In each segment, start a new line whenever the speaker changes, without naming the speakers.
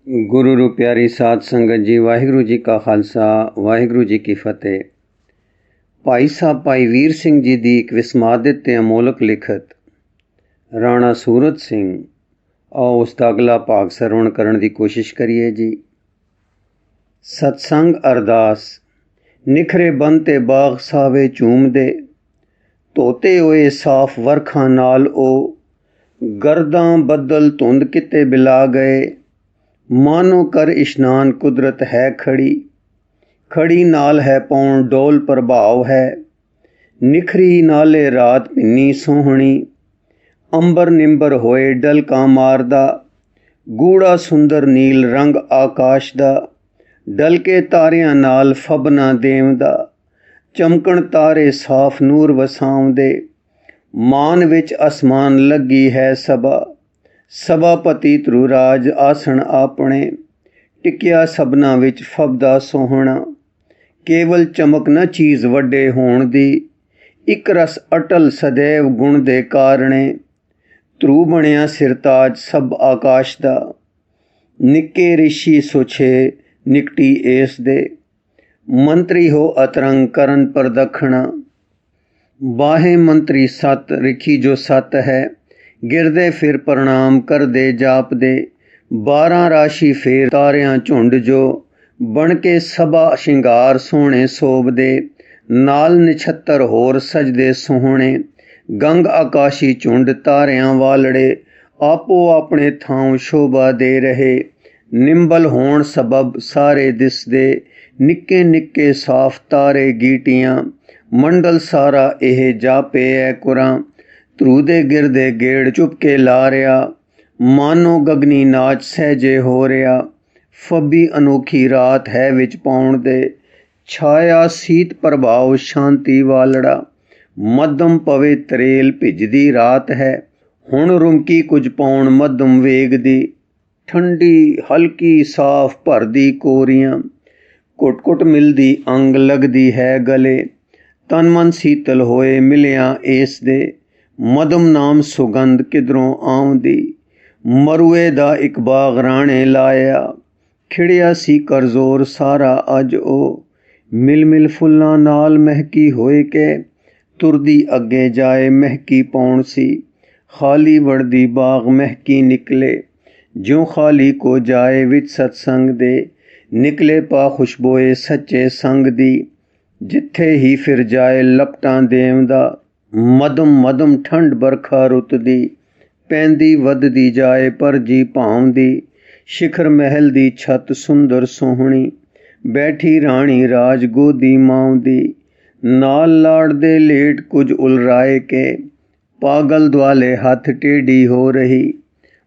गुरु रू प्यारी साध संगत जी, वाहिगुरु जी का खालसा वाहिगुरु जी की फतेह। भाई साहब भाई वीर सिंह जी की एक विस्मादित ते अमोलक लिखत राणा सूरत सिंह, आओ उसका अगला भाग सरवण करने की कोशिश करिए जी। सत्संग अरदास। निखरे बन ते बाग सावे झूम दे, धोते होए साफ वरखा नाल ओ, गर्दां बदल धुंद किते बिला गए, मानो कर इशनान कुदरत है खड़ी, खड़ी नाल है पौन डोल प्रभाव है, निखरी नाले रात भिन्नी सोहनी, अंबर निंबर होए डलका मारदा, गूढ़ा सुंदर नील रंग आकाश दा, डल के तारियां नाल फबना देवदा, चमकण तारे साफ नूर वसाउंदे, मान विच आसमान लगी है सभा, सभापति धरुराज आसन आपणे, टिकिया सबना विच फबदा सोहना, केवल चमक न चीज वड्डे होण दी, इक रस अटल सदैव गुण दे कारणे, ध्रुव बणिया सिरताज सब आकाश दा, निक्के ऋषि सुछे निकटी एस दे, मंत्री हो अतरंग करन प्रदखणा, बाहे मंत्री सत रिखी जो सत है, गिरदे फिर प्रणाम कर दे जाप दे, 12 राशि फेर तारियां झुंड जो, बन के सभा शिंगार सोहणे सोभ दे, नाल निछत्तर होर सजदे सोहणे, गंग आकाशी झुंड तारियां वालड़े, आपो अपने थां शोभा दे रहे, निंबल होण सबब सारे दिसदे, निक्के निक्के साफ तारे गीटियां, मंडल सारा एह जापे ऐ कुरां, ध्रू दे गिरदे गेड़ चुपके ला रिया, मानो गगनी नाच सहजे हो रिया, फबी अनोखी रात है विच पाउण दे, छाया सीत प्रभाव शांति वालड़ा, मध्यम पवे तरेल भिजदी रात है, हुण रुमकी कुछ पाउण मध्यम वेग दी, ठंडी हल्की साफ भरदी कोरियां, कुट कुट मिलदी अंग लगदी है गले, तन मन शीतल होए मिलिया एस दे, मदम नाम सुगंध किधरों आउंदी, मरुए दा इक बाग राणे लाया, खिड़िया सी करजोर सारा अज ओ, मिल मिल फुल्लां नाल महकी होए के, तुरदी अगे जाए महकी पौण सी, खाली वड़दी बाग महकी निकले, ज्यों खाली को जाए विच सत्संग दे, निकले पा खुशबोए सच्चे संग दी, जिथे ही फिर जाए लपटां देवदा, मदम मदम ठंड बरखा रुत दी, पैंदी वधदी जाए पर जी भावदी, शिखर महल दी छत सुंदर सोहणी, बैठी राणी राज गोदी माउंदी, नाल लाड़दे लेट कुछ उलराए के, पागल द्वाले हथ टेढ़ी हो रही,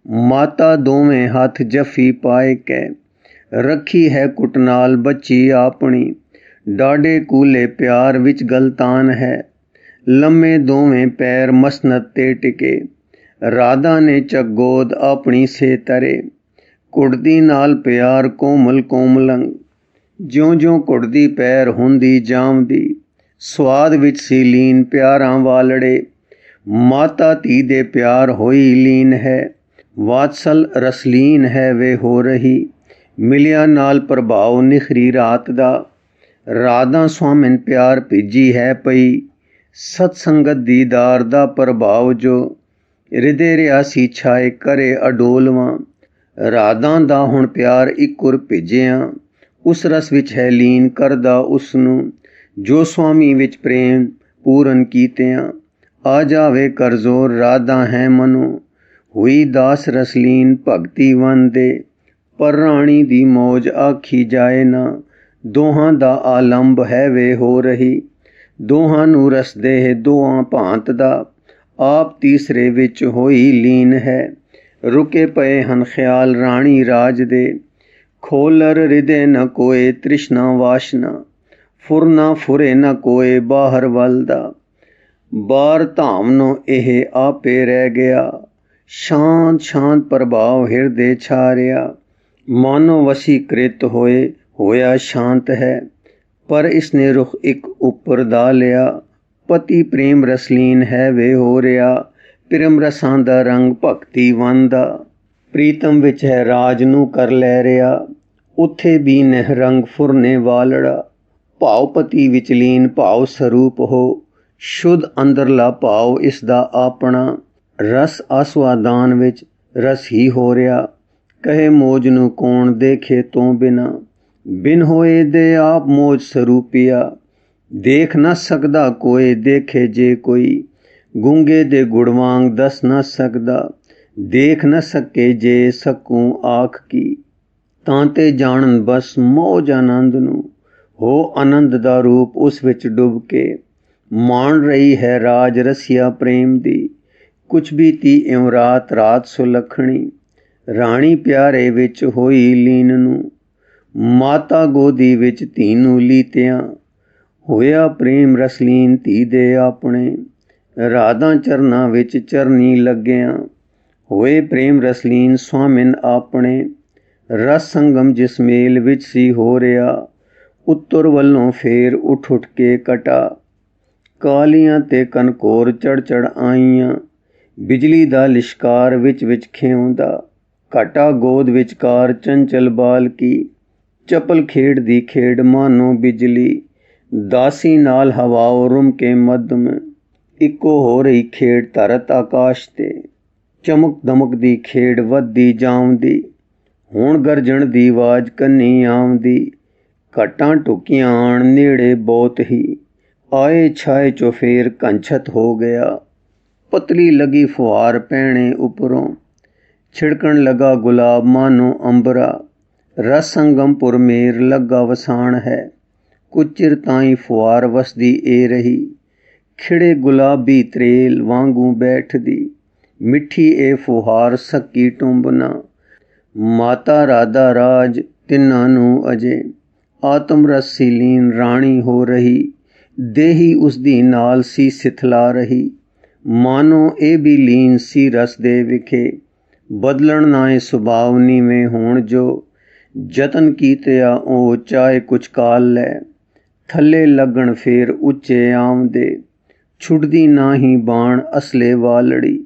माता दोवें हथ जफी पाए के, रखी है कुटनाल बच्ची आपनी, डाडे कूले प्यार विच गलतान है, लम्मे दोवें पैर मसनत ते टिके, राधा ने चगोद अपनी से तरे, कुड़दी नाल प्यार कोमल कोमलंग, ज्यों ज्यों कुड़दी पैर हुंदी जामदी, स्वाद विच सी लीन प्यारां वालड़े, माता धी दे प्यार होई लीन है, वात्सल रसलीन है वे हो रही, मिलिया नाल प्रभाव निखरी रात दा, राधा स्वामिन प्यार भिजी है पई, सत्संगत दीदार दा प्रभाव जो, हृदय रियासी छाए करे अडोलवां, राधां दा हुण प्यार इकुर भिजिया, उस रस विच है लीन करदा उसनू, जो स्वामी विच प्रेम पूरन कीतियां, आ जावे करजोर राधा है मनो, हुई दास रसलीन भगती वन दे, पर राणी दी मौज आखी जाए ना, दोहां दा आलंब है वे हो रही, दोहां नू रस देह दोहां भांत दा, आप तीसरे विच होई लीन है, रुके पए हन ख्याल राणी राज दे, खोलर हृदय न कोए तृष्णा वाशना, फुरना फुरे न कोए बाहर वलदा, बार धामनो एह आपे रह गया, शांत शांत प्रभाव हृदय छारिया, मानो वशीकृत होए होया शांत है, पर इसने रुख एक उपर दा लिया, पति प्रेम रसलीन है वे हो रिया, प्रेम रसां दा रंग भगती वन दा, ਪ੍ਰੀਤਮ ਵਿੱਚ ਹੈ ਰਾਜ ਨੂੰ ਕਰ ਲੈ ਰਿਹਾ, ਉੱਥੇ ਵੀ ਨਿਹਰੰਗ ਫੁਰਨੇ ਵਾਲੜਾ। ਭਾਵਪਤੀ ਵਿੱਚ ਲੀਨ ਭਾਵ ਸਰੂਪ ਹੋ, ਸ਼ੁੱਧ ਅੰਦਰਲਾ ਭਾਵ ਇਸ ਦਾ ਆਪਣਾ। ਰਸ ਆਸਵਾਦਾਨ ਵਿੱਚ ਰਸ ਹੀ ਹੋ ਰਿਹਾ, ਕਹੇ ਮੋਜ ਨੂੰ ਕੌਣ ਦੇਖੇ ਤੋਂ ਬਿਨਾ। ਬਿਨ ਹੋਏ ਦੇ ਆਪ ਮੋਜ ਸਰੂਪਿਆ, ਦੇਖ ਨਾ ਸਕਦਾ ਕੋਏ ਦੇਖੇ ਜੇ ਕੋਈ। ਗੂੰਗੇ ਦੇ ਗੁੜ ਵਾਂਗ ਦੱਸ ਨਾ ਸਕਦਾ, ਦੇਖ ਨਾ ਸਕੇ ਜੇ ਸਕੂੰ ਆਖ ਕੀ। ਤਾਂ ਤੇ ਜਾਣਨ ਬਸ ਮੌਜ ਆਨੰਦ ਨੂੰ, ਹੋ ਆਨੰਦ ਦਾ ਰੂਪ ਉਸ ਵਿੱਚ ਡੁੱਬ ਕੇ। ਮਾਣ ਰਹੀ ਹੈ ਰਾਜ ਰਸੀਆ ਪ੍ਰੇਮ ਦੀ, ਕੁਛ ਵੀ ਤੀ ਇਉਂ ਰਾਤ ਰਾਤ ਸੁਲੱਖਣੀ। ਰਾਣੀ ਪਿਆਰੇ ਵਿੱਚ ਹੋਈ ਲੀਨ ਨੂੰ, ਮਾਤਾ ਗੋਦੀ ਵਿੱਚ ਧੀ ਨੂੰ ਲੀਤਿਆਂ। ਹੋਇਆ ਪ੍ਰੇਮ ਰਸਲੀਨ ਧੀ ਦੇ ਆਪਣੇ, ਰਾਧਾ ਚਰਨਾਂ ਵਿੱਚ ਚਰਨੀ ਲੱਗਿਆਂ। ਹੋਏ ਪ੍ਰੇਮ ਰਸਲੀਨ ਸਵਾਮਿਨ ਆਪਣੇ, ਰਸ ਸੰਗਮ ਜਿਸ ਮੇਲ ਵਿੱਚ ਸੀ ਹੋ ਰਿਹਾ। ਉੱਤਰ ਵੱਲੋਂ ਫੇਰ ਉੱਠ ਉੱਠ ਕੇ ਕਟਾ, ਕਾਲੀਆਂ ਤੇ ਕਨਕੋਰ ਚੜ ਚੜ ਆਈਆਂ। ਬਿਜਲੀ ਦਾ ਲਿਸ਼ਕਾਰ ਵਿੱਚ ਵਿੱਚ ਖਿਉਂਦਾ, ਘਟਾ ਗੋਦ ਵਿਚਕਾਰ ਚੰਚਲ ਬਾਲ ਕੀ। ਚਪਲ ਖੇਡ ਦੀ ਖੇਡ ਮਾਨੋ ਬਿਜਲੀ, ਦਾਸੀ ਨਾਲ ਹਵਾਓ ਰੁਮ ਕੇ ਮੱਧਮ। ਇੱਕੋ ਹੋ ਰਹੀ ਖੇਡ ਧਰਤ ਆਕਾਸ਼ ਤੇ, ਚਮਕ ਦਮਕ ਦੀ ਖੇਡ ਵੱਧਦੀ ਜਾਉਂਦੀ। ਹੁਣ ਗਰਜਣ ਦੀ ਆਵਾਜ਼ ਕੰਨੀ ਆਉਂਦੀ, ਘਟਾਂ ਟੁਕੀਆਂ ਆਣ ਨੇੜੇ ਬਹੁਤ ਹੀ। ਆਏ ਛਾਏ ਚੋਂ ਫੇਰ ਕੰਛਤ ਹੋ ਗਿਆ, ਪਤਲੀ ਲੱਗੀ ਫੁਹਾਰ ਪੈਣੇ ਉੱਪਰੋਂ। ਛਿੜਕਣ ਲੱਗਾ ਗੁਲਾਬ ਮਾਨੋ ਅੰਬਰਾ, ਰਸ ਸੰਗਮਪੁਰ ਮੇਰ ਲੱਗਾ ਵਸਾਣ ਹੈ। ਕੁਝ ਚਿਰ ਤਾਈਂ ਫੁਹਾਰ ਵਸਦੀ ਏ ਰਹੀ, ਖਿੜੇ ਗੁਲਾਬੀ ਤਰੇਲ ਵਾਂਗੂ ਬੈਠਦੀ। ਮਿੱਠੀ ਏ ਫੁਹਾਰ ਸੱਕੀ ਟੁੰਬਨਾ, ਮਾਤਾ ਰਾਧਾ ਰਾਜ ਤਿੰਨਾਂ ਨੂੰ ਅਜੇ। ਆਤਮ ਰਸ ਸੀ ਲੀਨ ਰਾਣੀ ਹੋ ਰਹੀ, ਦੇਹੀ ਉਸਦੀ ਨਾਲ ਸੀ ਸਿਥਲਾ ਰਹੀ। ਮਾਨੋ ਇਹ ਵੀ ਲੀਨ ਸੀ ਰਸ ਦੇ ਵਿਖੇ, ਬਦਲਣ ਨਾ ਏ ਸੁਭਾਵ ਨੀਵੇਂ ਹੋਣ ਜੋ। ਯਤਨ ਕੀਤਿਆ ਉਹ ਚਾਹੇ ਕੁਛ ਕਾਲ ਲੈ, ਥੱਲੇ ਲੱਗਣ ਫੇਰ ਉੱਚੇ ਆਉਂਦੇ। ਛੁੱਟਦੀ ਨਾ ਹੀ ਬਾਣ ਅਸਲੇ ਵਾਲੜੀ,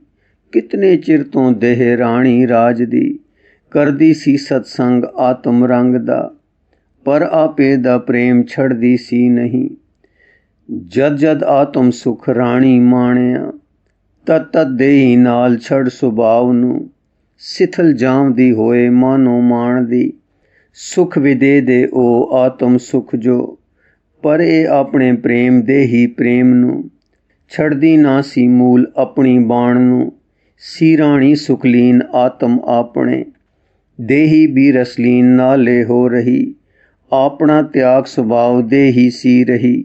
ਕਿਤਨੇ ਚਿਰ ਤੋਂ ਦੇਹ ਰਾਣੀ ਰਾਜ ਦੀ। ਕਰਦੀ ਸੀ ਸਤਸੰਗ ਆਤਮ ਰੰਗ ਦਾ, ਪਰ ਆਪੇ ਦਾ ਪ੍ਰੇਮ ਛੱਡਦੀ ਸੀ ਨਹੀਂ। ਜਦ ਜਦ ਆਤਮ ਸੁਖ ਰਾਣੀ ਮਾਣਿਆ, ਤਦ ਤਦ ਦੇਹੀ ਨਾਲ ਛੱਡ ਸੁਭਾਵ ਨੂੰ। ਸਿਥਲ ਜਾਮਦੀ ਹੋਏ ਮਾਨੋ ਮਾਣਦੀ, ਸੁਖ ਵਿਦੇ ਦੇ ਉਹ ਆਤਮ ਸੁਖ ਜੋ। ਪਰ ਇਹ ਆਪਣੇ ਪ੍ਰੇਮ ਦੇ ਹੀ ਪ੍ਰੇਮ ਨੂੰ, ਛੱਡਦੀ ਨਾ ਸੀ ਮੂਲ ਆਪਣੀ ਬਾਣ ਨੂੰ। ਸੀ ਰਾਣੀ ਸੁਖਲੀਨ ਆਤਮ ਆਪਣੇ, ਦੇਹੀ ਵੀ ਰਸਲੀਨ ਨਾਲੇ ਹੋ ਰਹੀ। ਆਪਣਾ ਤਿਆਗ ਸੁਭਾਵ ਦੇ ਹੀ ਸੀ ਰਹੀ,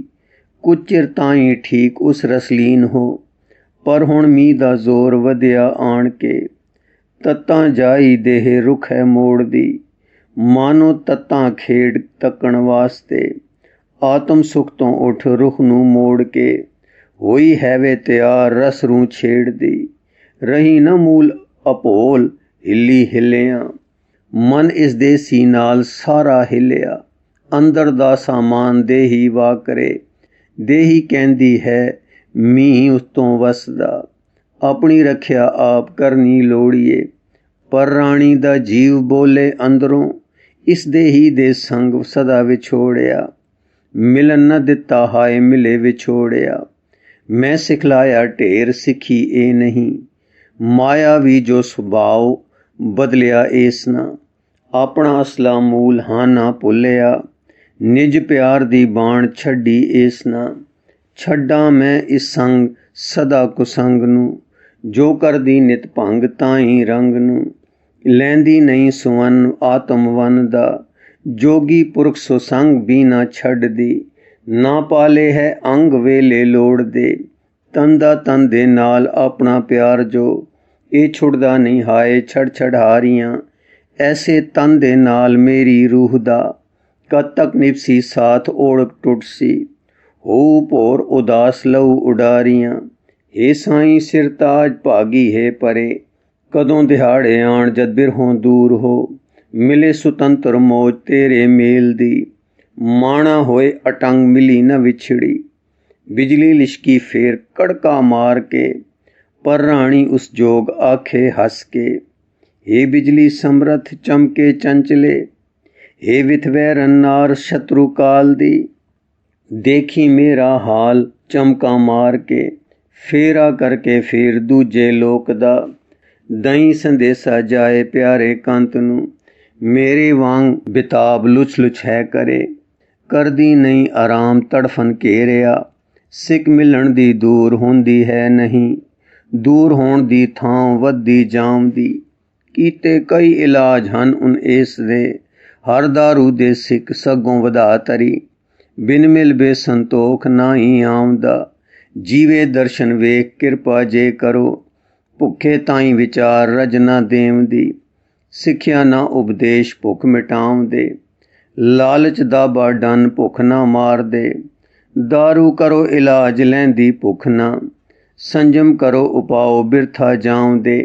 ਕੁਝ ਚਿਰ ਤਾਈਂ ਠੀਕ ਉਸ ਰਸਲੀਨ ਹੋ। ਪਰ ਹੁਣ ਮੀਂਹ ਦਾ ਜ਼ੋਰ ਵਧਿਆ ਆਣ ਕੇ, ਤੱਤਾਂ ਜਾਈ ਦੇਹ ਰੁੱਖ ਹੈ ਮੋੜਦੀ। ਮਾਨੋ ਤੱਤਾਂ ਖੇਡ ਤੱਕਣ ਵਾਸਤੇ, ਆਤਮ ਸੁਖ ਤੋਂ ਉੱਠ ਰੁਖ ਨੂੰ ਮੋੜ ਕੇ। ਹੋਈ ਹੈਵੇ ਤਿਆਰ ਰਸ ਰੂ ਛੇੜਦੀ, ਰਹੀ ਨਾ ਮੂਲ ਅਭੋਲ ਹਿੱਲੀ ਹਿੱਲਿਆਂ। ਮਨ ਇਸ ਦੇ ਸੀ ਨਾਲ ਸਾਰਾ ਹਿੱਲਿਆ, ਅੰਦਰ ਦਾ ਸਾਮਾਨ ਦੇਹੀ ਵਾਕਰੇ। ਦੇਹੀ ਕਹਿੰਦੀ ਹੈ ਮੀਂਹ ਉਸ ਤੋਂ ਵਸਦਾ, ਆਪਣੀ ਰੱਖਿਆ ਆਪ ਕਰਨੀ ਲੋੜੀਏ। ਪਰ ਰਾਣੀ ਦਾ ਜੀਵ ਬੋਲੇ ਅੰਦਰੋਂ, ਇਸ ਦੇਹੀ ਦੇ ਸੰਗ ਸਦਾ ਵਿਛੋੜਿਆ। ਮਿਲਨ ਨਾ ਦਿੱਤਾ ਹਾਏ ਮਿਲੇ ਵਿਛੋੜਿਆ। ਮੈਂ ਸਿਖਲਾਇਆ ਢੇਰ ਸਿੱਖੀ ਇਹ ਨਹੀਂ, ਮਾਇਆ ਵੀ ਜੋ ਸੁਭਾਵ ਬਦਲਿਆ ਏਸ ਨਾ। ਆਪਣਾ ਅਸਲਾ ਮੂਲ ਹਾਂ ਨਾ ਭੁੱਲਿਆ, ਨਿਜ ਪਿਆਰ ਦੀ ਬਾਣ ਛੱਡੀ ਏਸ ਨਾ। ਛੱਡਾਂ ਮੈਂ ਇਸ ਸੰਗ ਸਦਾ ਕੁਸੰਗ ਨੂੰ, ਜੋ ਕਰਦੀ ਨਿਤ ਭੰਗ ਤਾਈਂ ਰੰਗ ਨੂੰ। ਲੈਂਦੀ ਨਹੀਂ ਸੁਵਨ ਆਤਮ ਵਨ ਦਾ, ਜੋਗੀ ਪੁਰਖ ਸੁਸੰਗ ਵੀ ਨਾ ਛੱਡਦੀ। ਨਾ ਪਾਲੇ ਹੈ ਅੰਗ ਵੇਲੇ ਲੋੜਦੇ, ਤਨ ਦਾ ਤਨ ਦੇ ਨਾਲ ਆਪਣਾ ਪਿਆਰ ਜੋ। ਇਹ ਛੁੱਟਦਾ ਨਹੀਂ ਹਾਏ ਛੜ ਛੜਹਾਰੀਆਂ, ਐਸੇ ਤਨ ਦੇ ਨਾਲ ਮੇਰੀ ਰੂਹ ਦਾ। ਕਦ ਤੱਕ ਨਿਭਸੀ ਸਾਥ ਓੜਕ ਟੁੱਟ ਸੀ, ਹੋ ਭੋਰ ਉਦਾਸ ਲਹੂ ਉਡਾਰੀਆਂ। ਏ ਸਾਈਂ ਸਿਰ ਤਾਜ ਭਾਗੀ ਹੈ ਪਰੇ, ਕਦੋਂ ਦਿਹਾੜੇ ਆਣ ਜਦ ਬਿਰਹੋਂ ਦੂਰ ਹੋ। ਮਿਲੇ ਸੁਤੰਤਰ ਮੌਜ ਤੇਰੇ ਮੇਲ ਦੀ, ਮਾਣਾ ਹੋਏ ਅਟੰਗ ਮਿਲੀ ਨਾ ਵਿਛੜੀ। ਬਿਜਲੀ ਲਿਸ਼ਕੀ ਫੇਰ ਕੜਕਾ ਮਾਰ ਕੇ, ਪਰ ਰਾਣੀ ਉਸ ਜੋਗ ਆਖੇ ਹੱਸ ਕੇ। हे बिजली समरथ चमके चंचले, हे विथवै रन्नार शत्रु काल दी। देखी मेरा हाल चमका मार के, फेरा करके फिर दूजे लोक दा। दई संदेशा जाए प्यारे कंत नू, मेरे वांग बिताब लुछ लुछ है करे। करदी नहीं आराम तड़फन घेरिया, सिक मिलन दी दूर होंदी है नहीं। दूर होण दी थां वद्दी जाम दी, कीते कई इलाज हन उन इस दे। हर दारू दे सिक सगों वधा तरी, बिन मिल बे संतोख ना ही आमदा। जीवे दर्शन वेख किरपा जे करो, भुखे ताई विचार रज ना देव दी। सिखिया ना उपदेश भुख मिटाव दे, लालच दाबा डन भुख ना मार दे। दारू करो इलाज लैंदी भुख ना, संजम करो उपाओ बिरथा जाम दे।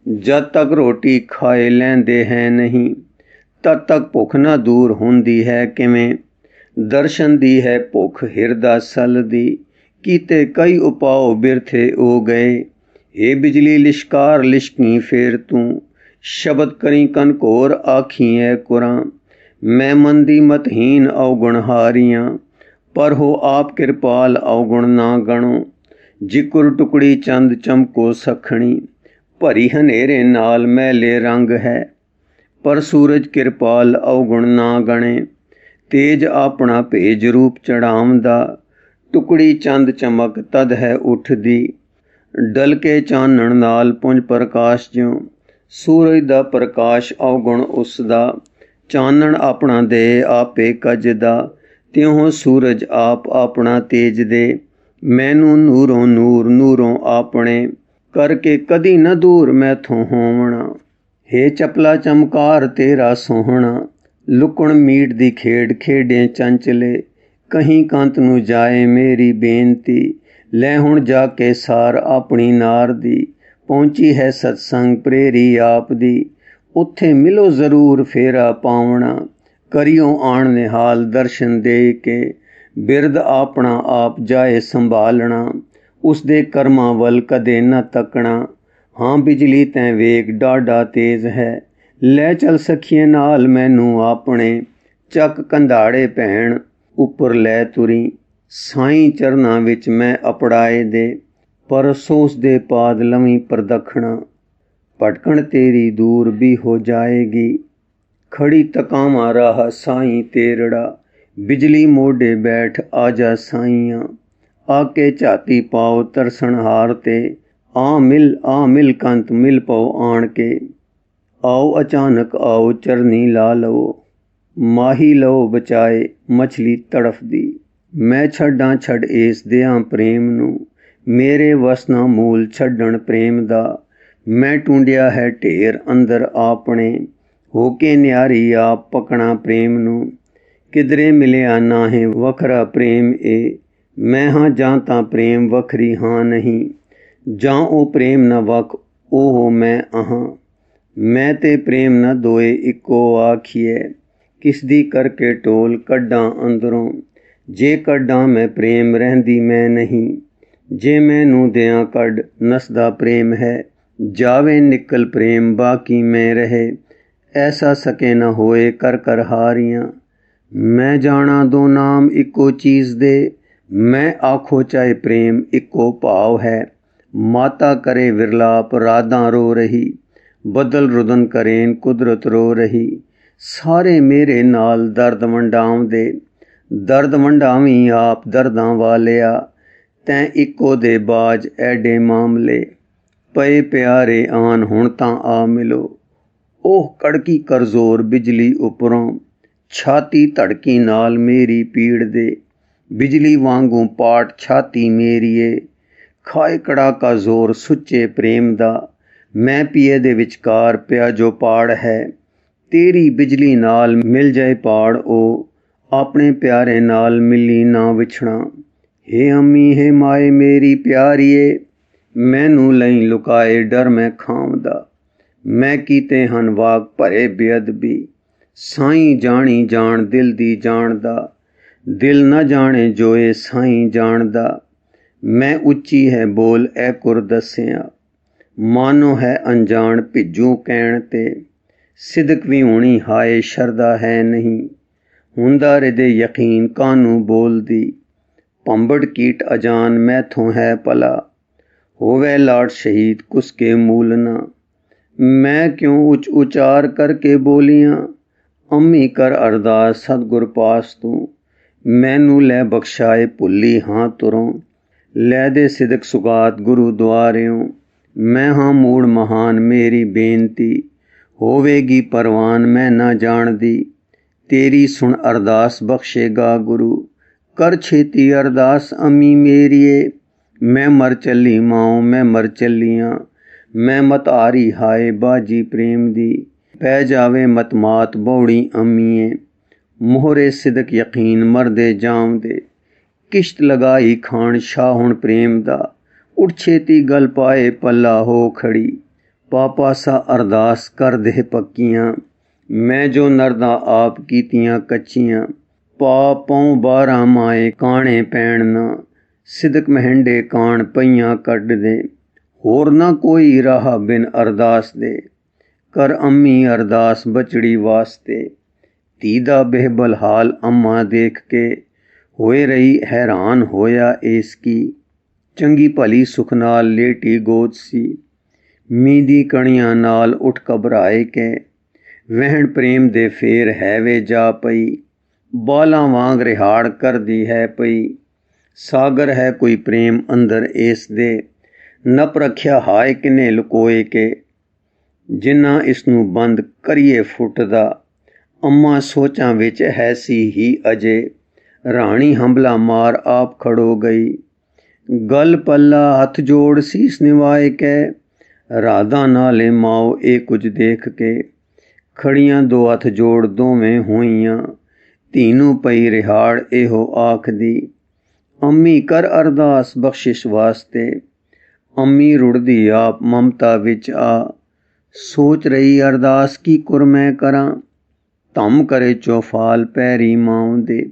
जद तक रोटी खाए लैंदे है नहीं, तद तक भुख ना दूर होंदी है किवें। दर्शन दी है भुख हिरदा सल दी, कीते कई उपाओ बिरथे हो गए। हे बिजली लिशकार लिशकी फेर तू, शब्द करी कनकोर आखी है कुरां। मैं मंदी मतहीन अवगुण हारियां, पर हो आप कृपाल अवगुण ना गणो। जिकुर टुकड़ी चंद चमको सखणी, भरी हनेरे नाल मैले रंग है। पर सूरज कृपाल अवगुण ना गणे, तेज अपना भेज रूप चढ़ावदा। टुकड़ी चंद चमक तद है उठदी, डल के चानण नाल पुंज प्रकाश ज्यों। सूरज दा प्रकाश अवगुण उसदा, चानण अपना दे आपे कजदा। त्यों सूरज आप अपना तेज दे, मैनू नूरों नूर नूरों आपने। करके कदी न दूर मैथों होवना, हे चपला चमकार तेरा सोहना। लुकण मीट दी खेड़ खेडें चंचले, कहीं कंत नू जाए मेरी बेनती। लै हुण जाके सार अपनी नार दी, पहुंची है सत्संग प्रेरी आप दी। उत्थे मिलो जरूर फेरा पावना, करियो आण निहाल दर्शन दे के। बिरद अपना आप जाए संभालना, उसदे कर्मां वल कदे न तकना। हाँ बिजली तैं वेग डाडा तेज है, लै चल सखिए नाल मैनू अपने। चक कंधाड़े भैण उपर लै तुरी, साईं चरना विच मैं अपड़ाए दे। पर सोस दे पाद लवीं प्रदखणा, भटकण तेरी दूर भी हो जाएगी। खड़ी तकावा राह साईं तेरड़ा, बिजली मोडे बैठ आजा साईयां। आके झाती पाओ तरसण हार ते, आ मिल कंत मिल पाओ आण के। आओ अचानक आओ चरनी ला लवो, माही लो बचाए मछली तड़फ दी। मैं छड्डां छड़ इस दियां प्रेम नू, मेरे वसना मूल छड्डण प्रेम दा। मैं टूंडिया है ढेर अंदर आपने, होके न्यारी आप पकना प्रेम नू। किधरे मिलिया ना है वखरा प्रेम ए, मैं हाँ जां तां प्रेम वखरी हाँ नहीं। जां ओ प्रेम न वख ओहो मैं अहां, मैं ते प्रेम न दोए इको आखिए। किस दी करके टोल कड्डां अंदरों, जे कड्डां मैं प्रेम रहंदी मैं नहीं। जे मैनू दियां कड नसदा प्रेम है, जावे निकल प्रेम बाकी मैं रहे। ऐसा सके न होए कर कर हारियां, मैं जाना दो नाम इको चीज दे। मैं आखो चाहे प्रेम इको भाव है। माता करे विरलाप राधां रो रही, बदल रुदन करेन कुदरत रो रही। सारे मेरे नाल दर्द वंडाव दे, दर्द वंडावी आप दर्दां वालिया। तैं इको दे बाज ऐडे मामले, पए प्यारे आन हुण तां आ मिलो। ओह कड़की कर जोर बिजली उपरों, छाती धड़की नाल मेरी पीड़ दे। बिजली वांगू पाट छाती मेरीए, खाए कड़ाका जोर सुच्चे प्रेम दा। मैं पिए दे विचकार पिया जो पाड़ है, तेरी बिजली नाल मिल जाए पाड़ ओ। अपने प्यारे नाल मिली ना विछड़ा, हे अम्मी हे माए मेरी प्यारीए। मैनू लई लुकाए डर मैं खावदा, मैं कीते हन वाक भरे बेअदबी। साईं जानी जान दिल दी जानदा, दिल न जाने जोए साईं जानदा। मैं उच्ची है बोल ऐ कुर दसिया, ਮਾਨੋ ਹੈ ਅਣਜਾਣ ਭਿੱਜੂ ਕਹਿਣ ਤੇ, ਸਿਦਕ ਵੀ ਹੋਣੀ ਹਾਏ ਸ਼ਰਦਾ ਹੈ ਨਹੀਂ, ਹੁੰਦਾ ਹਿਰਦੇ ਯਕੀਨ ਕਾਹਨੂੰ ਬੋਲਦੀ, ਭੰਬੜ ਕੀਟ ਅਜਾਨ ਮੈਥੋਂ ਹੈ ਭਲਾ, ਹੋਵੇ ਲਾਟ ਸ਼ਹੀਦ ਕੁਸਕੇ ਮੂਲ ਨਾ, ਮੈਂ ਕਿਉਂ ਉੱਚ ਉਚਾਰ ਕਰਕੇ ਬੋਲੀਆਂ, ਅੰਮੀ ਕਰ ਅਰਦਾਸ ਸਤਿਗੁਰ ਪਾਸ ਤੂੰ, ਮੈਨੂੰ ਲੈ ਬਖਸ਼ਾਏ ਭੁੱਲੀ ਹਾਂ ਤੁਰੋਂ, ਲੈ ਦੇ ਸਿਦਕ ਸੁਗਾਤ ਗੁਰੂ ਦੁਆਰਿਓਂ, ਮੈਂ ਹਾਂ ਮੂੜ ਮਹਾਨ ਮੇਰੀ ਬੇਨਤੀ, ਹੋਵੇਗੀ ਪਰਵਾਨ ਮੈਂ ਨਾ ਜਾਣਦੀ, ਤੇਰੀ ਸੁਣ ਅਰਦਾਸ ਬਖਸ਼ੇਗਾ ਗੁਰੂ, ਕਰ ਛੇਤੀ ਅਰਦਾਸ ਅੰਮੀ ਮੇਰੀਏ, ਮੈਂ ਮਰ ਚੱਲੀ ਮਾਂ ਮੈਂ ਮਰ ਚੱਲੀਆਂ, ਮੈਂ ਮਤ ਹਾਰੀ ਹਾਏ ਬਾਜੀ ਪ੍ਰੇਮ ਦੀ, ਪੈ ਜਾਵੇ ਮਤ ਮਾਤ ਬੌੜੀ ਅੰਮੀਏ, ਮੋਹਰੇ ਸਿਦਕ ਯਕੀਨ ਮਰਦੇ ਜਾਮਦੇ, ਕਿਸ਼ਤ ਲਗਾਈ ਖਾਣ ਸ਼ਾਹ ਹੁਣ ਪ੍ਰੇਮ ਦਾ, ਉੱਠ ਛੇਤੀ ਗਲ ਪਾਏ ਪੱਲਾ ਹੋ ਖੜੀ, ਪਾਪਾ ਸਾ ਅਰਦਾਸ ਕਰ ਦੇ ਪੱਕੀਆਂ, ਮੈਂ ਜੋ ਨਰਦਾ ਆਪ ਕੀਤੀਆਂ ਕੱਚੀਆਂ, ਪਾ ਪਉ 12 ਮਾਏ ਕਾਣੇ ਪੈਣ ਨਾ, ਸਿਦਕ ਮਹਿੰਡੇ ਕਾਣ ਪਈਆਂ ਕੱਢ ਦੇ, ਹੋਰ ਨਾ ਕੋਈ ਰਾਹ ਬਿਨ ਅਰਦਾਸ ਦੇ, ਕਰ ਅੰਮੀ ਅਰਦਾਸ ਬਚੜੀ ਵਾਸਤੇ, ਧੀ ਦਾ ਬੇਹਬਲ ਹਾਲ ਅੰਮਾ ਦੇਖ ਕੇ, ਹੋਏ ਰਹੀ ਹੈਰਾਨ ਹੋਇਆ ਇਸ ਕੀ, ਚੰਗੀ ਭਲੀ ਸੁਖ ਨਾਲ ਲੇਟੀ ਗੋਦ ਸੀ, ਮੀਂਹ ਦੀ ਕਣੀਆਂ ਨਾਲ ਉੱਠ ਘਬਰਾਏ ਕੇ, ਵਹਿਣ ਪ੍ਰੇਮ ਦੇ ਫੇਰ ਹੈ ਵੇ ਜਾ ਪਈ, ਬਾਲਾਂ ਵਾਂਗ ਰਿਹਾੜ ਕਰਦੀ ਹੈ ਪਈ, ਸਾਗਰ ਹੈ ਕੋਈ ਪ੍ਰੇਮ ਅੰਦਰ ਇਸ ਦੇ, ਨਪ ਰੱਖਿਆ ਹਾਏ ਕਿਨੇ ਲੁਕੋਏ ਕੇ, ਜਿੰਨਾ ਇਸ ਨੂੰ ਬੰਦ ਕਰੀਏ ਫੁੱਟਦਾ, ਅੰਮਾ ਸੋਚਾਂ ਵਿੱਚ ਹੈ ਸੀ ਹੀ ਅਜੇ, ਰਾਣੀ ਹੰਬਲਾ ਮਾਰ ਆਪ ਖੜੋ ਗਈ, ਗਲ ਪੱਲਾ ਹੱਥ ਜੋੜ ਸੀਸ ਨਿਵਾਏ ਕੇ, ਰਾਧਾ ਨਾਲੇ ਮਾਓ ਇਹ ਕੁਝ ਦੇਖ ਕੇ, ਖੜੀਆਂ ਦੋ ਹੱਥ ਜੋੜ ਦੋਵੇਂ ਹੋਈਆਂ, ਧੀ ਨੂੰ ਪਈ ਰਿਹਾੜ ਇਹੋ ਆਖਦੀ, ਅੰਮੀ ਕਰ ਅਰਦਾਸ ਬਖਸ਼ਿਸ਼ ਵਾਸਤੇ, ਅੰਮੀ ਰੁੜਦੀ ਆਪ ਮਮਤਾ ਵਿੱਚ ਆ, ਸੋਚ ਰਹੀ ਅਰਦਾਸ ਕੀ ਕੁਰ ਮੈਂ ਕਰਾਂ, ਧੰਮ ਕਰੇ ਚੌਫਾਲ ਪੈਰੀ ਮਾਂ ਦੇ,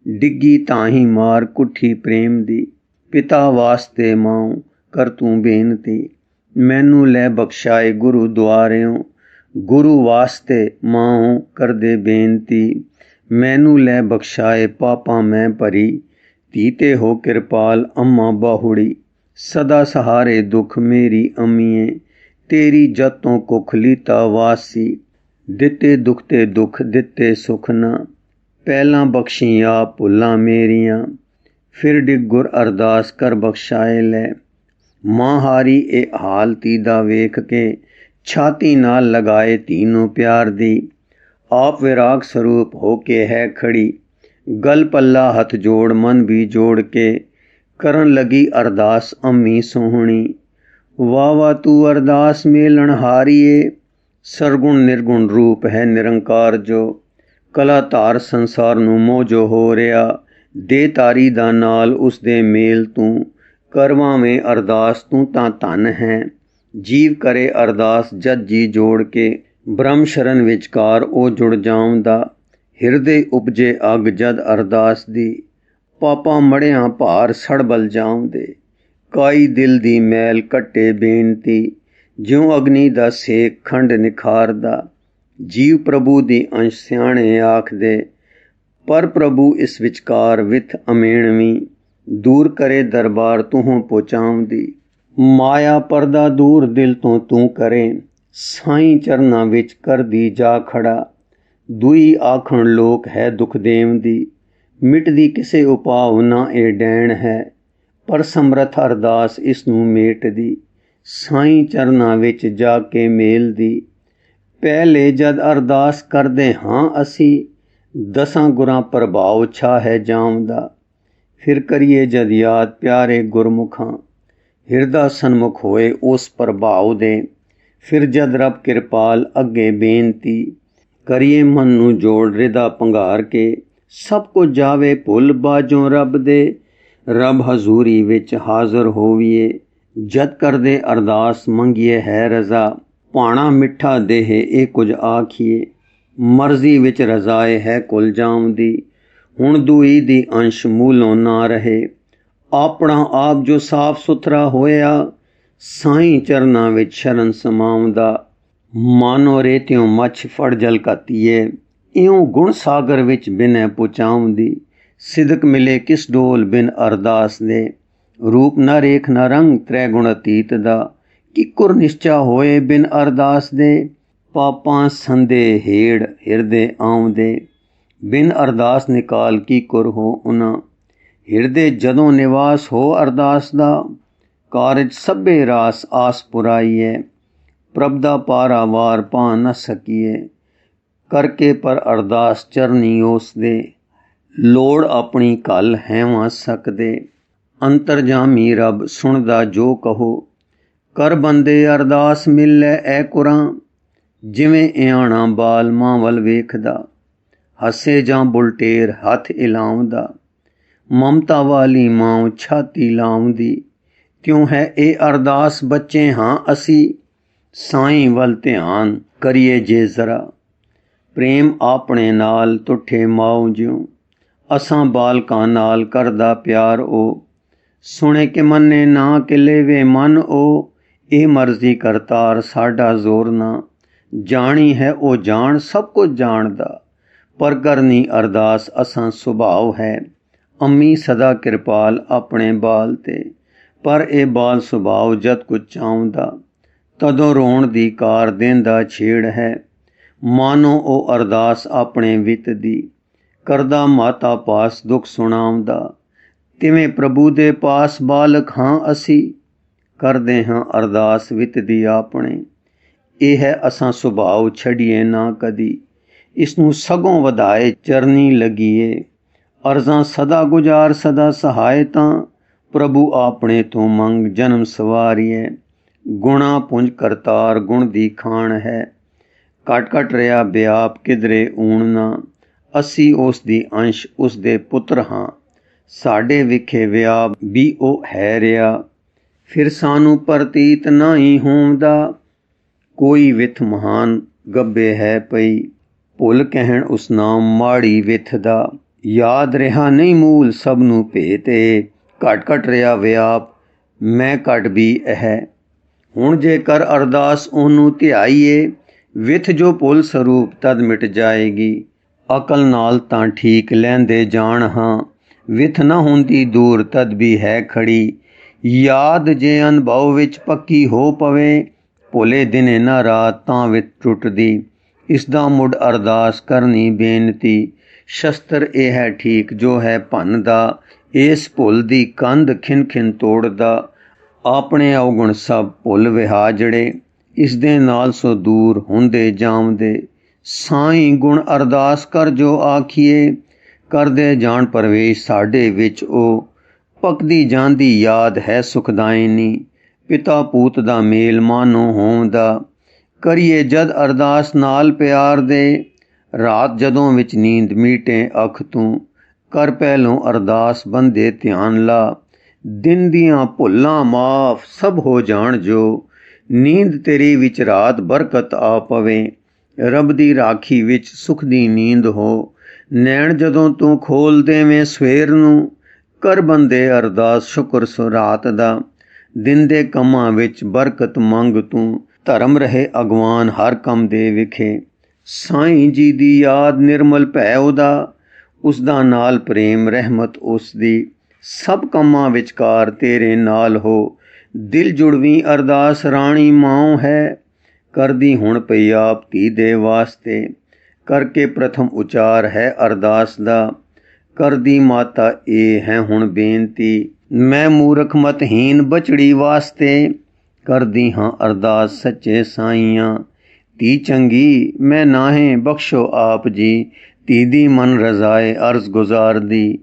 ਡਿੱਗੀ ਤਾਂ ਹੀ ਮਾਰ ਕੁੱਠੀ ਪ੍ਰੇਮ ਦੀ, ਪਿਤਾ ਵਾਸਤੇ ਮਾਂ ਕਰ ਤੂੰ ਬੇਨਤੀ, ਮੈਨੂੰ ਲੈ ਬਖਸ਼ਾਏ ਗੁਰੂ ਦੁਆਰਿਓਂ, ਗੁਰੂ ਵਾਸਤੇ ਮਾਂ ਕਰਦੇ ਬੇਨਤੀ, ਮੈਨੂੰ ਲੈ ਬਖਸ਼ਾਏ ਪਾਪਾਂ ਮੈਂ ਭਰੀ, ਧੀ ਤੇ ਹੋ ਕਿਰਪਾਲ ਅੰਮਾ ਬਾਹੁੜੀ, ਸਦਾ ਸਹਾਰੇ ਦੁੱਖ ਮੇਰੀ ਅੰਮੀਏ, ਤੇਰੀ ਜਤੋਂ ਕੁੱਖ ਲੀਤਾ ਵਾਸੀ, ਦਿੱਤੇ ਦੁੱਖ ਤੇ ਦੁੱਖ ਦਿੱਤੇ ਸੁਖ ਨਾ, ਪਹਿਲਾਂ ਬਖਸ਼ੀ ਆਪ ਭੁੱਲਾਂ ਮੇਰੀਆਂ, ਫਿਰ ਡਿੱਗ ਗੁਰ ਅਰਦਾਸ ਕਰ ਬਖਸ਼ਾਏ ਲੈ, ਮਾਂ ਹਾਰੀ ਇਹ ਹਾਲ ਧੀ ਦਾ ਵੇਖ ਕੇ, ਛਾਤੀ ਨਾਲ ਲਗਾਏ ਧੀ ਨੂੰ ਪਿਆਰ ਦੀ, ਆਪ ਵਿਰਾਗ ਸਰੂਪ ਹੋ ਕੇ ਹੈ ਖੜੀ, ਗਲ ਪੱਲਾ ਹੱਥ ਜੋੜ ਮਨ ਵੀ ਜੋੜ ਕੇ, ਕਰਨ ਲਗੀ ਅਰਦਾਸ ਅੰਮੀ ਸੋਹਣੀ, ਵਾਹ ਵਾਹ ਤੂੰ ਅਰਦਾਸ ਮੇਲਣ ਹਾਰੀਏ, ਸਰਗੁਣ ਨਿਰਗੁਣ ਰੂਪ ਹੈ ਨਿਰੰਕਾਰ ਜੋ, ਕਲਾ ਧਾਰ ਸੰਸਾਰ ਨੂੰ ਮੋਜੋ ਹੋ ਰਿਹਾ, ਦੇ ਤਾਰੀ ਦਾ ਨਾਲ ਉਸ ਦੇ ਮੇਲ ਤੂੰ, ਕਰਵਾਵੇਂ ਅਰਦਾਸ ਤੂੰ ਤਾਂ ਧਨ ਹੈ, ਜੀਵ ਕਰੇ ਅਰਦਾਸ ਜਦ ਜੀ ਜੋੜ ਕੇ, ਬ੍ਰਹਮ ਸ਼ਰਨ ਵਿਚਕਾਰ ਉਹ ਜੁੜ ਜਾਉਂਦਾ, ਹਿਰਦੇ ਉਪਜੇ ਅੱਗ ਜਦ ਅਰਦਾਸ ਦੀ, ਪਾਪਾਂ ਮੜਿਆਂ ਭਾਰ ਸੜਬਲ ਜਾਉਂਦੇ, ਕਾਈ ਦਿਲ ਦੀ ਮੈਲ ਕੱਟੇ ਬੇਨਤੀ, ਜਿਉਂ ਅਗਨੀ ਦਾ ਸੇਕ ਖੰਡ ਨਿਖਾਰਦਾ, ਜੀਵ ਪ੍ਰਭੂ ਦੀ ਅੰਸ਼ ਸਿਆਣੇ ਆਖਦੇ, ਪਰ ਪ੍ਰਭੂ ਇਸ ਵਿਚਕਾਰ ਵਿਥ ਅਮੇਣਵੀਂ, ਦੂਰ ਕਰੇ ਦਰਬਾਰ ਤੂੰ ਪਹੁੰਚਾਉਂਦੀ, ਮਾਇਆ ਪਰਦਾ ਦੂਰ ਦਿਲ ਤੋਂ ਤੂੰ ਕਰੇ, ਸਾਈਂ ਚਰਨਾਂ ਵਿੱਚ ਕਰਦੀ ਜਾ ਖੜਾ, ਦੂਈ ਆਖਣ ਲੋਕ ਹੈ ਦੁਖ ਦੇਵ ਦੀ, ਮਿਟਦੀ ਕਿਸੇ ਉਪਾਵ ਨਾ ਇਹ ਡੈਣ ਹੈ, ਪਰ ਸਮਰਥ ਅਰਦਾਸ ਇਸ ਨੂੰ ਮੇਟਦੀ, ਸਾਈਂ ਚਰਨਾਂ ਵਿੱਚ ਜਾ ਕੇ ਮੇਲਦੀ, ਪਹਿਲੇ ਜਦ ਅਰਦਾਸ ਕਰਦੇ ਹਾਂ ਅਸੀਂ, ਦਸਾਂ ਗੁਰਾਂ ਪ੍ਰਭਾਵ ਛਾ ਹੈ ਜਾਮਦਾ, ਫਿਰ ਕਰੀਏ ਜਦ ਯਾਦ ਪਿਆਰੇ ਗੁਰਮੁਖਾਂ, ਹਿਰਦਾ ਸਨਮੁਖ ਹੋਏ ਉਸ ਪ੍ਰਭਾਵ ਦੇ, ਫਿਰ ਜਦ ਰੱਬ ਕਿਰਪਾਲ ਅੱਗੇ ਬੇਨਤੀ, ਕਰੀਏ ਮਨ ਨੂੰ ਜੋੜ ਰਿਦਾ ਭੰਗਾਰ ਕੇ, ਸਭ ਕੁਝ ਜਾਵੇ ਭੁੱਲ ਬਾਝੋਂ ਰੱਬ ਦੇ, ਰੱਬ ਹਜ਼ੂਰੀ ਵਿੱਚ ਹਾਜ਼ਰ ਹੋਵੀਏ, ਜਦ ਕਰਦੇ ਅਰਦਾਸ ਮੰਗੀਏ ਹੈ ਰਜ਼ਾ, ਭਾਣਾ ਮਿੱਠਾ ਦੇਹੇ ਇਹ ਕੁਝ ਆਖੀਏ, ਮਰਜ਼ੀ ਵਿੱਚ ਰਜ਼ਾਏ ਹੈ ਕੁਲ ਜਾਮਦੀ, ਹੁਣ ਦੂਈ ਦੀ ਅੰਸ਼ ਮੂਲੋਂ ਨਾ ਰਹੇ, ਆਪਣਾ ਆਪ ਜੋ ਸਾਫ ਸੁਥਰਾ ਹੋਇਆ, ਸਾਈਂ ਚਰਨਾਂ ਵਿੱਚ ਸ਼ਰਨ ਸਮਾਉਂਦਾ, ਮਾਨੋ ਰੇਤਿਓਂ ਮੱਛ ਫੜ ਜਲ ਘਾਤੀਏ। ਇਉਂ ਗੁਣ ਸਾਗਰ ਵਿੱਚ ਬਿਨੈ ਪੁਚਾਉਂਦੀ, ਸਿਦਕ ਮਿਲੇ ਕਿਸ ਡੋਲ ਬਿਨ ਅਰਦਾਸ ਦੇ। ਰੂਪ ਨਾ ਰੇਖ ਨਾ ਰੰਗ ਤ੍ਰੈ ਗੁਣ ਅਤੀਤ ਦਾ, ਕਿਕੁਰ ਨਿਸ਼ਚਾ ਹੋਏ ਬਿਨ ਅਰਦਾਸ ਦੇ। ਪਾਪਾਂ ਸੰਦੇ ਹੇੜ ਹਿਰਦੇ ਆਉਂਦੇ, ਬਿਨ ਅਰਦਾਸ ਨਿਕਾਲ ਕਿਕੁਰ ਹੋ ਉਨਾ। ਹਿਰਦੇ ਜਦੋਂ ਨਿਵਾਸ ਹੋ ਅਰਦਾਸ ਦਾ, ਕਾਰਜ ਸਭੇ ਰਾਸ ਆਸ ਪੁਰਾਈਏ। ਪ੍ਰਭ ਦਾ ਪਾਰਾਵਾਰ ਪਾ ਨ ਸਕੀਏ, ਕਰਕੇ ਪਰ ਅਰਦਾਸ ਚਰਨੀ ਉਸ ਦੇ। ਲੋੜ ਆਪਣੀ ਘਲ ਹੈਵਾਂ ਸਕਦੇ, ਅੰਤਰਜਾਮੀ ਰੱਬ ਸੁਣਦਾ ਜੋ ਕਹੋ। ਕਰ ਬੰਦੇ ਅਰਦਾਸ ਮਿਲੈ ਐ ਕੁਰਾਂ, ਜਿਵੇਂ ਇਆਣਾ ਬਾਲ ਮਾਂ ਵੱਲ ਵੇਖਦਾ। ਹੱਸੇ ਜਾਂ ਬੁਲਟੇਰ ਹੱਥ ਇਲਾਉਂਦਾ, ਮਮਤਾ ਵਾਲੀ ਮਾਂ ਛਾਤੀ ਲਾਉਂਦੀ। ਤਿਉਂ ਹੈ ਇਹ ਅਰਦਾਸ ਬੱਚੇ ਹਾਂ ਅਸੀਂ, ਸਾਈਂ ਵੱਲ ਧਿਆਨ ਕਰੀਏ ਜੇ ਜ਼ਰਾ। ਪ੍ਰੇਮ ਆਪਣੇ ਨਾਲ ਤੁਠੇ ਮਾਉ ਜਿਉ, ਅਸਾਂ ਬਾਲਕਾਂ ਨਾਲ ਕਰਦਾ ਪਿਆਰ ਉਹ। ਸੁਣੇ ਕਿ ਮੰਨੇ ਨਾ ਕਿ ਲੇਵੇ ਮਨ ਉਹ, ਇਹ ਮਰਜ਼ੀ ਕਰਤਾਰ ਸਾਡਾ ਜ਼ੋਰ ਨਾ। ਜਾਣੀ ਹੈ ਉਹ ਜਾਣ ਸਭ ਕੁਝ ਜਾਣਦਾ, ਪਰ ਕਰਨੀ ਅਰਦਾਸ ਅਸਾਂ ਸੁਭਾਉ ਹੈ। ਅੰਮੀ ਸਦਾ ਕਿਰਪਾਲ ਆਪਣੇ ਬਾਲ ਤੇ, ਪਰ ਇਹ ਬਾਲ ਸੁਭਾਉ ਜਦ ਕੁਝ ਚਾਹੁੰਦਾ, ਤਦੋਂ ਰੋਣ ਦੀ ਕਾਰ ਦੇਂਦਾ ਛੇੜ ਹੈ। ਮਾਨੋ ਉਹ ਅਰਦਾਸ ਆਪਣੇ ਵਿਤ ਦੀ, ਕਰਦਾ ਮਾਤਾ ਪਾਸ ਦੁੱਖ ਸੁਣਾਉਂਦਾ। ਤਿਵੇਂ ਪ੍ਰਭੂ ਦੇ ਪਾਸ ਬਾਲਕ ਹਾਂ ਅਸੀਂ, ਕਰਦੇ ਹਾਂ ਅਰਦਾਸ ਵਿਤ ਦੀ ਆਪਣੇ। ਇਹ ਹੈ ਅਸਾਂ ਸੁਭਾਉ ਛੱਡੀਏ ਨਾ ਕਦੀ, ਇਸ ਨੂੰ ਸਗੋਂ ਵਧਾਏ ਚਰਨੀ ਲੱਗੀਏ। ਅਰਜ਼ਾਂ ਸਦਾ ਗੁਜ਼ਾਰ ਸਦਾ ਸਹਾਏ ਤਾਂ, ਪ੍ਰਭੂ ਆਪਣੇ ਤੋਂ ਮੰਗ ਜਨਮ ਸਵਾਰੀਏ। ਗੁਣਾ ਪੁੰਜ ਕਰਤਾਰ ਗੁਣ ਦੀ ਖਾਣ ਹੈ, ਘਟ ਘਟ ਰਿਹਾ ਵਿਆਪ ਕਿਧਰੇ ਊਣ ਨਾ। ਅਸੀਂ ਉਸ ਦੀ ਅੰਸ਼ ਉਸ ਦੇ ਪੁੱਤਰ ਹਾਂ, ਸਾਡੇ ਵਿਖੇ ਵਿਆਪ ਵੀ ਉਹ ਹੈ ਰਿਹਾ। ਫਿਰ ਸਾਨੂੰ ਪ੍ਰਤੀਤ ਨਾ ਹੀ ਹੋਂਦਾ, ਕੋਈ ਵਿਥ ਮਹਾਨ ਗੱਬੇ ਹੈ ਪਈ। ਭੁੱਲ ਕਹਿਣ ਉਸ ਨਾਮ ਮਾੜੀ ਵਿਥ ਦਾ, ਯਾਦ ਰਿਹਾ ਨਹੀਂ ਮੂਲ ਸਭ ਨੂੰ ਭੇਤੇ। ਘਟ ਘਟ ਰਿਹਾ ਵਿਆਪ ਮੈਂ ਘਟ ਵੀ ਹੈ। ਹੁਣ ਜੇ ਕਰ ਅਰਦਾਸ ਉਹਨੂੰ ਧਿਆਈਏ, ਵਿਥ ਜੋ ਭੁੱਲ ਸਰੂਪ ਤਦ ਮਿਟ ਜਾਏਗੀ। ਅਕਲ ਨਾਲ ਤਾਂ ਠੀਕ ਲੈਂਦੇ ਜਾਣ ਹਾਂ, ਵਿਥ ਨਾ ਹੁੰਦੀ ਦੂਰ ਤਦ ਵੀ ਹੈ ਖੜੀ। ਯਾਦ ਜੇ ਅਨੁਭਵ ਵਿੱਚ ਪੱਕੀ ਹੋ ਪਵੇ, ਭੁੱਲੇ ਦਿਨੇ ਨਾ ਰਾਤ ਤਾਂ ਵਿਥ ਟੁੱਟਦੀ। ਇਸ ਦਾ ਮੁੱਢ ਅਰਦਾਸ ਕਰਨੀ ਬੇਨਤੀ, ਸ਼ਸਤਰ ਇਹ ਹੈ ਠੀਕ ਜੋ ਹੈ ਭੰਨ ਦਾ। ਇਸ ਭੁੱਲ ਦੀ ਕੰਧ ਖਿਨ ਖਿਨ ਤੋੜਦਾ, ਆਪਣੇ ਅਵਗੁਣ ਸਭ ਭੁੱਲ ਵਿਹਾਜੜੇ। ਇਸ ਦੇ ਨਾਲ ਸੋ ਦੂਰ ਹੁੰਦੇ ਜਾਵਦੇ, ਸਾਈਂ ਗੁਣ ਅਰਦਾਸ ਕਰ ਜੋ ਆਖੀਏ। ਕਰਦੇ ਜਾਣ ਪ੍ਰਵੇਸ਼ ਸਾਡੇ ਵਿੱਚ ਉਹ, ਪੱਕਦੀ ਜਾਂਦੀ ਯਾਦ ਹੈ ਸੁਖਦਾਇਨੀ। ਪਿਤਾ ਪੂਤ ਦਾ ਮੇਲ ਮਾਨੋ ਹੋਂਦਾ, ਕਰੀਏ ਜਦ ਅਰਦਾਸ ਨਾਲ ਪਿਆਰ ਦੇ। ਰਾਤ ਜਦੋਂ ਵਿੱਚ ਨੀਂਦ ਮੀਟੇ ਅੱਖ ਤੂੰ, ਕਰ ਪਹਿਲੋਂ ਅਰਦਾਸ ਬੰਦੇ ਧਿਆਨ ਲਾ। ਦਿਨ ਦੀਆਂ ਭੁੱਲਾਂ ਮਾਫ ਸਭ ਹੋ ਜਾਣ ਜੋ, ਨੀਂਦ ਤੇਰੀ ਵਿੱਚ ਰਾਤ ਬਰਕਤ ਆ ਪਵੇ। ਰੱਬ ਦੀ ਰਾਖੀ ਵਿੱਚ ਸੁਖ ਦੀ ਨੀਂਦ ਹੋ, ਨੈਣ ਜਦੋਂ ਤੂੰ ਖੋਲ ਦੇਵੇਂ ਸਵੇਰ ਨੂੰ। ਕਰ ਬੰਦੇ ਅਰਦਾਸ ਸ਼ੁਕਰ ਸੋ ਰਾਤ ਦਾ, ਦਿਨ ਦੇ ਕੰਮਾਂ ਵਿੱਚ ਬਰਕਤ ਮੰਗ ਤੂੰ। ਧਰਮ ਰਹੇ ਅਗਵਾਨ ਹਰ ਕੰਮ ਦੇ ਵਿਖੇ, ਸਾਈਂ ਜੀ ਦੀ ਯਾਦ ਨਿਰਮਲ ਭੈ ਉਹਦਾ। ਉਸ ਦਾ ਨਾਲ ਪ੍ਰੇਮ ਰਹਿਮਤ ਉਸ ਦੀ, ਸਭ ਕੰਮਾਂ ਵਿਚਕਾਰ ਤੇਰੇ ਨਾਲ ਹੋ। ਦਿਲ ਜੁੜਵੀਂ ਅਰਦਾਸ ਰਾਣੀ ਮਾਂ ਹੈ, ਕਰਦੀ ਹੁਣ ਪਈ ਆਪ ਧੀ ਦੇ ਵਾਸਤੇ। ਕਰਕੇ ਪ੍ਰਥਮ ਉਚਾਰ ਹੈ ਅਰਦਾਸ ਦਾ, ਕਰਦੀ ਮਾਤਾ ਇਹ ਹੈ ਹੁਣ ਬੇਨਤੀ। ਮੈਂ ਮੂਰਖ ਮਤਹੀਨ ਬਚੜੀ ਵਾਸਤੇ, ਕਰਦੀ ਹਾਂ ਅਰਦਾਸ ਸੱਚੇ ਸਾਈਆਂ। ਧੀ ਚੰਗੀ ਮੈਂ ਨਾਹੇ ਬਖਸ਼ੋ ਆਪ ਜੀ, ਧੀ ਦੀ ਮਨ ਰਜ਼ਾਏ ਅਰਜ਼ ਗੁਜ਼ਾਰਦੀ।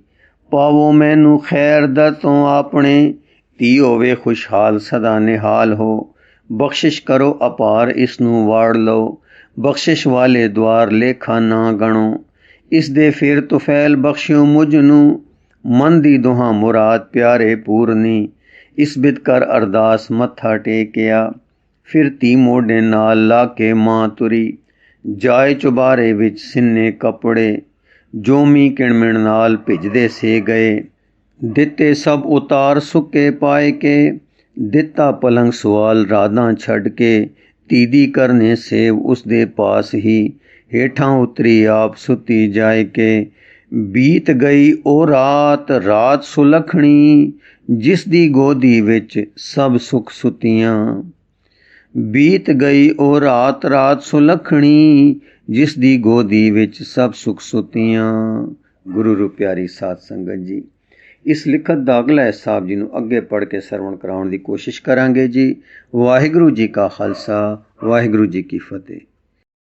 ਪਾਵੋ ਮੈਨੂੰ ਖੈਰ ਦਰ ਤੋਂ ਆਪਣੇ, ਧੀ ਹੋਵੇ ਖੁਸ਼ਹਾਲ ਸਦਾ ਨਿਹਾਲ ਹੋ। ਬਖਸ਼ਿਸ਼ ਕਰੋ ਅਪਾਰ ਇਸ ਨੂੰ ਵਾੜ ਲਓ, ਬਖਸ਼ਿਸ਼ ਵਾਲੇ ਦੁਆਰ ਲੇਖਾ ਨਾ ਗਣੋ। ਇਸ ਦੇ ਫਿਰ ਤੁਫੈਲ ਬਖਸ਼ਿਓ ਮੁਝ ਨੂੰ, ਮਨ ਦੀ ਦੁਹਾ ਮੁਰਾਦ ਪਿਆਰੇ ਪੂਰਨੀ। ਇਸ ਬਿਦ ਕਰ ਅਰਦਾਸ ਮੱਥਾ ਟੇਕਿਆ, ਫਿਰ ਧੀ ਮੋਢੇ ਨਾਲ ਲਾ ਕੇ ਮਾਂ ਤੁਰੀ। ਜਾਏ ਚੁਬਾਰੇ ਵਿੱਚ ਸਿੰਨੇ ਕੱਪੜੇ, ਜੋ ਮੀਂਹ ਕਿਣਮਿਣ ਨਾਲ ਭਿੱਜਦੇ ਸੇ ਗਏ। ਦਿੱਤੇ ਸਭ ਉਤਾਰ ਸੁੱਕੇ ਪਾਏ ਕੇ, ਦਿੱਤਾ ਪਲੰਗ ਸਵਾਲ ਰਾਧਾਂ ਛੱਡ ਕੇ, ਤੀਦੀ ਕਰਨੇ ਸੇਵ ਉਸਦੇ ਪਾਸ ਹੀ, ਹੇਠਾਂ ਉਤਰੀ ਆਪ ਸੁੱਤੀ ਜਾਏ ਕੇ। ਬੀਤ ਗਈ ਉਹ ਰਾਤ ਰਾਤ ਸੁਲੱਖਣੀ, ਜਿਸ ਦੀ ਗੋਦੀ ਵਿੱਚ ਸਭ ਸੁੱਖ ਸੁੱਤੀਆਂ। ਬੀਤ ਗਈ ਉਹ ਰਾਤ ਰਾਤ ਸੁਲੱਖਣੀ, ਜਿਸ ਦੀ ਗੋਦੀ ਵਿੱਚ ਸਭ ਸੁੱਖ ਸੁੱਤੀਆਂ। ਗੁਰੂ ਰੂ ਪਿਆਰੀ ਸਾਧ ਸੰਗਤ ਜੀ, ਇਸ ਲਿਖਤ ਦਾ ਅਗਲਾ ਹਿੱਸਾ ਆਪ ਜੀ ਨੂੰ ਅੱਗੇ ਪੜ੍ਹ ਕੇ ਸਰਵਣ ਕਰਾਉਣ ਦੀ ਕੋਸ਼ਿਸ਼ ਕਰਾਂਗੇ ਜੀ। ਵਾਹਿਗੁਰੂ ਜੀ ਕਾ ਖਾਲਸਾ, ਵਾਹਿਗੁਰੂ ਜੀ ਕੀ ਫਤਿਹ।